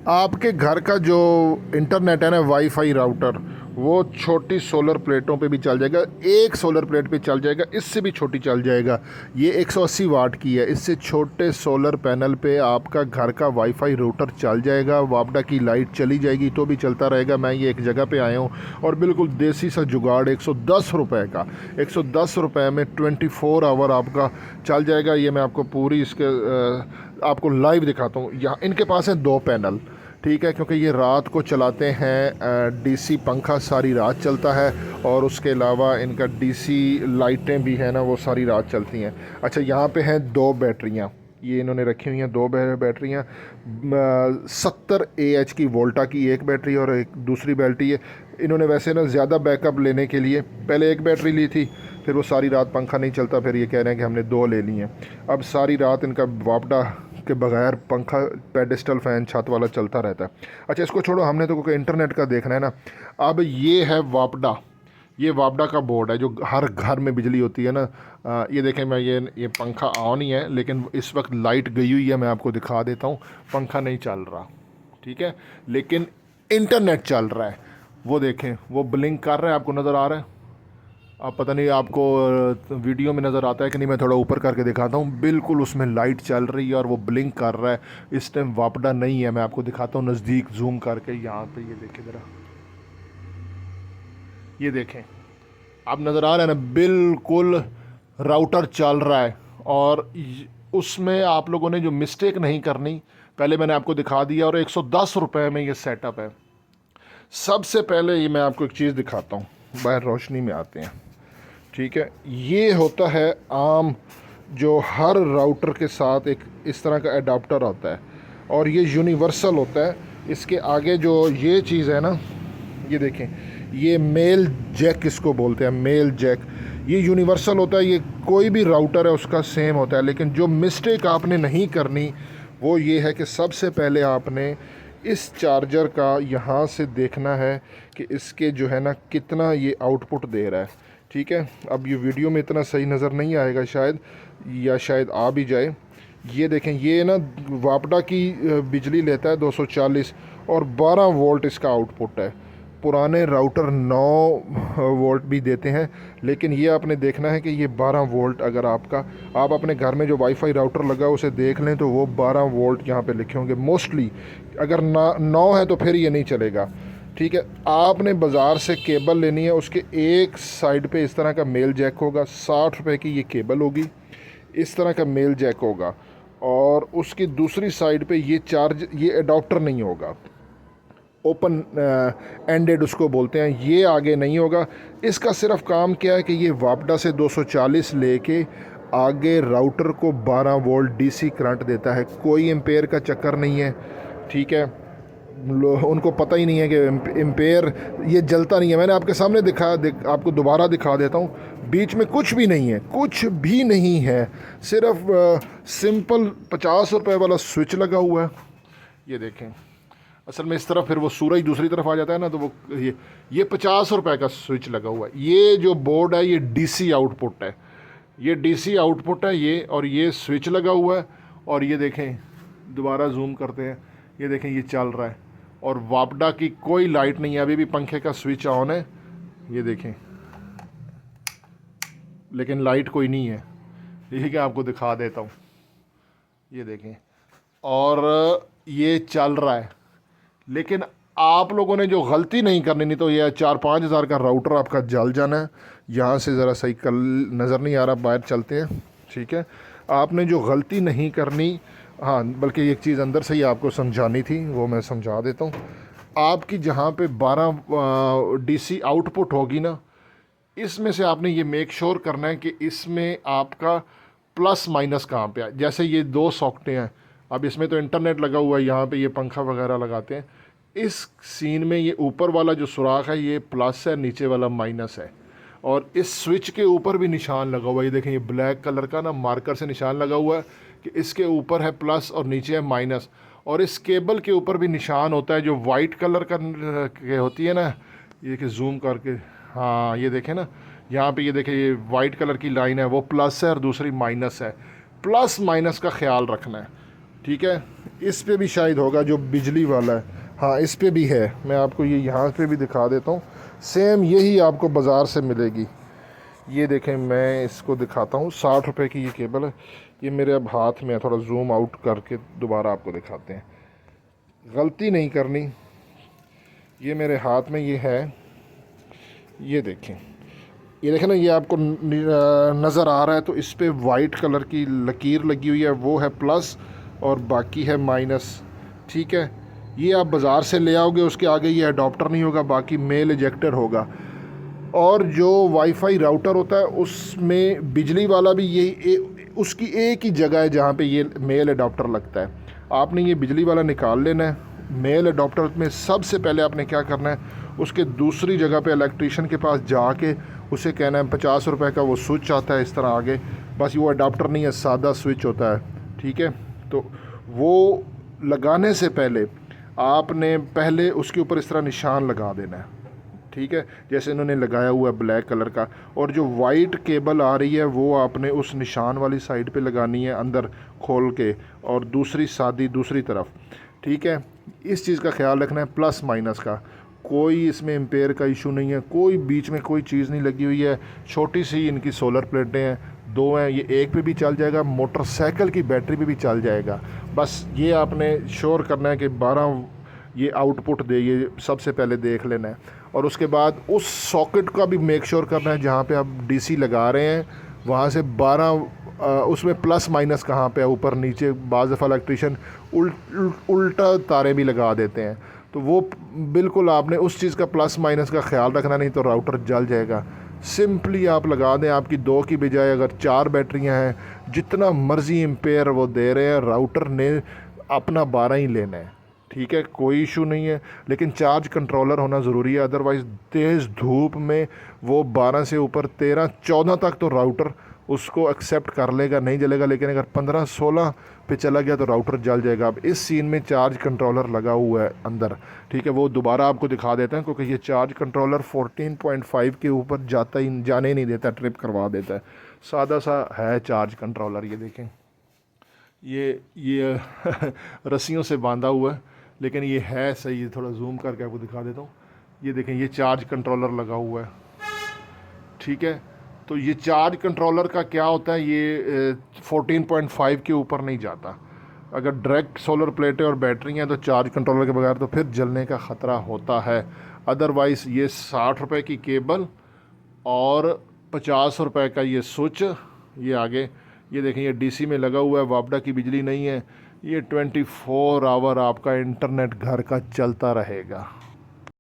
आपके घर का जो इंटरनेट है ना, वाईफाई राउटर, वो छोटी सोलर प्लेटों पे भी चल जाएगा। एक सोलर प्लेट पे चल जाएगा, इससे भी छोटी चल जाएगा। ये 180 वाट की है। इससे छोटे सोलर पैनल पे आपका घर का वाईफाई राउटर चल जाएगा। वापडा की लाइट चली जाएगी तो भी चलता रहेगा। मैं ये एक जगह पे आया हूँ और बिल्कुल देसी सा जुगाड़, 110 रुपये का, 110 रुपये में 24 आवर आपका चल जाएगा। ये मैं आपको पूरी इसके आपको लाइव दिखाता हूँ। यहाँ इनके पास है 2 पैनल, ठीक है, क्योंकि ये रात को चलाते हैं। डीसी पंखा सारी रात चलता है और उसके अलावा इनका डीसी लाइटें भी हैं ना, वो सारी रात चलती हैं। अच्छा, यहाँ पे हैं 2 बैटरियाँ, ये इन्होंने रखी हुई हैं 2 बैटरियाँ। 70 AH की वोल्टा की एक बैटरी और एक दूसरी बैटरी है। इन्होंने वैसे ना ज़्यादा बैकअप लेने के लिए पहले एक बैटरी ली थी, फिर वो सारी रात पंखा नहीं चलता, फिर ये कह रहे हैं कि हमने 2 ले ली हैं। अब सारी रात इनका वापडा के बगैर पंखा, पेडिस्टल फ़ैन छत वाला चलता रहता है। अच्छा, इसको छोड़ो, हमने तो कोई इंटरनेट का देखना है ना। अब ये है वापडा, ये वापडा का बोर्ड है जो हर घर में बिजली होती है ना। ये देखें, मैं ये पंखा ऑन ही है, लेकिन इस वक्त लाइट गई हुई है। मैं आपको दिखा देता हूँ, पंखा नहीं चल रहा, ठीक है, लेकिन इंटरनेट चल रहा है। वो देखें, वो ब्लिंक कर रहा है, आपको नज़र आ रहा है? आप पता नहीं आपको वीडियो में नज़र आता है कि नहीं, मैं थोड़ा ऊपर करके दिखाता हूँ। बिल्कुल उसमें लाइट चल रही है और वो ब्लिंक कर रहा है। इस टाइम वापडा नहीं है। मैं आपको दिखाता हूँ नज़दीक जूम करके। यहाँ पे ये देखें ज़रा, ये देखें, आप नज़र आ रहा है ना, बिल्कुल राउटर चल रहा है। और उसमें आप लोगों ने जो मिस्टेक नहीं करनी, पहले मैंने आपको दिखा दिया। और 110 रुपये में ये सेटअप है। सबसे पहले ये मैं आपको एक चीज़ दिखाता हूँ, बाहर रोशनी में आते हैं, ठीक है। ये होता है आम, जो हर राउटर के साथ एक इस तरह का एडाप्टर आता है और ये यूनिवर्सल होता है। इसके आगे जो ये चीज़ है ना, ये देखें, ये मेल जैक इसको बोलते हैं, मेल जैक। ये यूनिवर्सल होता है, ये कोई भी राउटर है उसका सेम होता है। लेकिन जो मिस्टेक आपने नहीं करनी वो ये है कि सबसे पहले आपने इस चार्जर का यहाँ से देखना है कि इसके जो है ना कितना ये आउटपुट दे रहा है, ठीक है। अब ये वीडियो में इतना सही नज़र नहीं आएगा शायद, या शायद आ भी जाए। ये देखें, ये ना वापडा की बिजली लेता है 240 और 12 वोल्ट इसका आउटपुट है। पुराने राउटर 9 वोल्ट भी देते हैं, लेकिन ये आपने देखना है कि ये 12 वोल्ट, अगर आप अपने घर में जो वाईफाई राउटर लगा है उसे देख लें तो वो 12 वोल्ट यहाँ पे लिखे होंगे मोस्टली। अगर 9 है तो फिर ये नहीं चलेगा, ठीक है। आपने बाज़ार से केबल लेनी है, उसके एक साइड पे इस तरह का मेल जैक होगा, 60 रुपये की ये केबल होगी, इस तरह का मेल जैक होगा। और उसकी दूसरी साइड पे ये अडॉप्टर नहीं होगा, ओपन एंडेड उसको बोलते हैं, ये आगे नहीं होगा। इसका सिर्फ काम क्या है कि ये वापडा से 240 लेके आगे राउटर को 12 वोल्ट डीसी करंट देता है। कोई एम्पेयर का चक्कर नहीं है, ठीक है। उनको पता ही नहीं है कि एम्पेयर, ये जलता नहीं है। मैंने आपके सामने आपको दोबारा दिखा देता हूँ। बीच में कुछ भी नहीं है, कुछ भी नहीं है, सिर्फ सिंपल 50 रुपये वाला स्विच लगा हुआ है। ये देखें, असल में इस तरफ फिर वो सूरज दूसरी तरफ आ जाता है ना, तो वो ये 50 रुपये का स्विच लगा हुआ है। ये जो बोर्ड है ये डीसी आउटपुट है, ये डीसी आउटपुट है ये, और ये स्विच लगा हुआ है। और ये देखें, दोबारा जूम करते हैं, ये देखें ये चल रहा है और वापडा की कोई लाइट नहीं है। अभी भी पंखे का स्विच ऑन है, ये देखें, लेकिन लाइट कोई नहीं है। ठीक है, आपको दिखा देता हूँ, ये देखें, और ये चल रहा है। लेकिन आप लोगों ने जो गलती नहीं करनी, नहीं तो ये 4-5 हज़ार का राउटर आपका जल जाना है। यहाँ से ज़रा सही कल नज़र नहीं आ रहा, बाहर चलते हैं, ठीक है। आपने जो गलती नहीं करनी, हाँ, बल्कि एक चीज़ अंदर से ही आपको समझानी थी, वो मैं समझा देता हूँ। आपकी जहाँ पे 12 डीसी आउटपुट होगी ना, इसमें से आपने ये मेक श्योर करना है कि इसमें आपका प्लस माइनस कहाँ पे है। जैसे ये 2 सॉकेटें हैं, अब इसमें तो इंटरनेट लगा हुआ है, यहाँ पे ये पंखा वगैरह लगाते हैं। इस सीन में ये ऊपर वाला जो सुराख है ये प्लस है, नीचे वाला माइनस है। और इस स्विच के ऊपर भी निशान लगा हुआ है, ये देखें, ये ब्लैक कलर का ना मार्कर से निशान लगा हुआ है कि इसके ऊपर है प्लस और नीचे है माइनस। और इस केबल के ऊपर भी निशान होता है जो वाइट कलर का होती है ना, ये कि जूम करके, हाँ ये देखें ना, यहाँ पे ये देखें, ये वाइट कलर की लाइन है, वो प्लस है और दूसरी माइनस है। प्लस माइनस का ख्याल रखना है, ठीक है। इस पे भी शायद होगा जो बिजली वाला है, हाँ इस पे भी है। मैं आपको ये यहाँ पे भी दिखा देता हूँ, सेम यही आपको बाज़ार से मिलेगी। ये देखें, मैं इसको दिखाता हूँ, 60 रुपए की ये केबल है। ये मेरे अब हाथ में है, थोड़ा जूम आउट करके दोबारा आपको दिखाते हैं, गलती नहीं करनी। ये मेरे हाथ में ये है, ये देखें, ये देखें ना, ये आपको नज़र आ रहा है। तो इस पे वाइट कलर की लकीर लगी हुई है, वो है प्लस और बाकी है माइनस। ठीक है, ये आप बाज़ार से ले आओगे, उसके आगे ये अडॉप्टर नहीं होगा, बाकी मेल इजेक्टर होगा। और जो वाईफाई राउटर होता है उसमें बिजली वाला भी यही उसकी एक ही जगह है जहाँ पे ये मेल अडॉप्टर लगता है। आपने ये बिजली वाला निकाल लेना है। मेल अडॉप्टर में सबसे पहले आपने क्या करना है, उसके दूसरी जगह पे इलेक्ट्रीशियन के पास जाके उसे कहना है 50 रुपए का वो स्विच आता है इस तरह आगे, बस वो अडॉप्टर नहीं है, सादा स्विच होता है। ठीक है, तो वो लगाने से पहले आपने पहले उसके ऊपर इस तरह निशान लगा देना है। ठीक है, जैसे इन्होंने लगाया हुआ है ब्लैक कलर का, और जो वाइट केबल आ रही है वो आपने उस निशान वाली साइड पे लगानी है अंदर खोल के, और दूसरी सादी दूसरी तरफ। ठीक है, इस चीज़ का ख्याल रखना है। प्लस माइनस का कोई इसमें एम्पेयर का इशू नहीं है, कोई बीच में कोई चीज़ नहीं लगी हुई है। छोटी सी इनकी सोलर प्लेटें हैं, दो हैं, ये एक पे भी चल जाएगा, मोटरसाइकिल की बैटरी पे भी चल जाएगा। बस ये आपने श्योर करना है कि 12 ये आउटपुट दे, ये सबसे पहले देख लेना है। और उसके बाद उस सॉकेट का भी मेक श्योर करना है जहाँ पे आप डीसी लगा रहे हैं, वहाँ से 12 उसमें प्लस माइनस कहाँ पे है, ऊपर नीचे। बाज़ दफ़ा इलेक्ट्रीशियन उल्टा तारे भी लगा देते हैं, तो वो बिल्कुल आपने उस चीज़ का प्लस माइनस का ख्याल रखना, नहीं तो राउटर जल जाएगा। सिंपली आप लगा दें, आपकी 2 की बजाय अगर 4 बैटरियां हैं, जितना मर्ज़ी एम्पेयर वो दे रहे हैं, राउटर ने अपना 12 ही लेना है। ठीक है, कोई इशू नहीं है, लेकिन चार्ज कंट्रोलर होना ज़रूरी है, अदरवाइज़ तेज़ धूप में वो 12 से ऊपर 13-14 तक तो राउटर उसको एक्सेप्ट कर लेगा, नहीं जलेगा। लेकिन अगर 15-16 पे चला गया तो राउटर जल जाएगा। अब इस सीन में चार्ज कंट्रोलर लगा हुआ है अंदर। ठीक है, वो दोबारा आपको दिखा देते हैं, क्योंकि ये चार्ज कंट्रोलर 14.5 के ऊपर जाने ही नहीं देता, ट्रिप करवा देता है। सादा सा है चार्ज कंट्रोलर, ये देखें, ये रस्सियों से बांधा हुआ है, लेकिन ये है सही। ये थोड़ा जूम करके आपको दिखा देता हूँ, ये देखें, ये चार्ज कंट्रोलर लगा हुआ है। ठीक है, तो ये चार्ज कंट्रोलर का क्या होता है, ये 14.5 के ऊपर नहीं जाता। अगर डायरेक्ट सोलर प्लेटें और बैटरी हैं तो चार्ज कंट्रोलर के बगैर तो फिर जलने का ख़तरा होता है। अदरवाइज़ ये 60 रुपए की केबल और 50 रुपए का ये स्विच, ये आगे ये देखें, ये डीसी में लगा हुआ है, वापडा की बिजली नहीं है। ये 24 आवर आपका इंटरनेट घर का चलता रहेगा।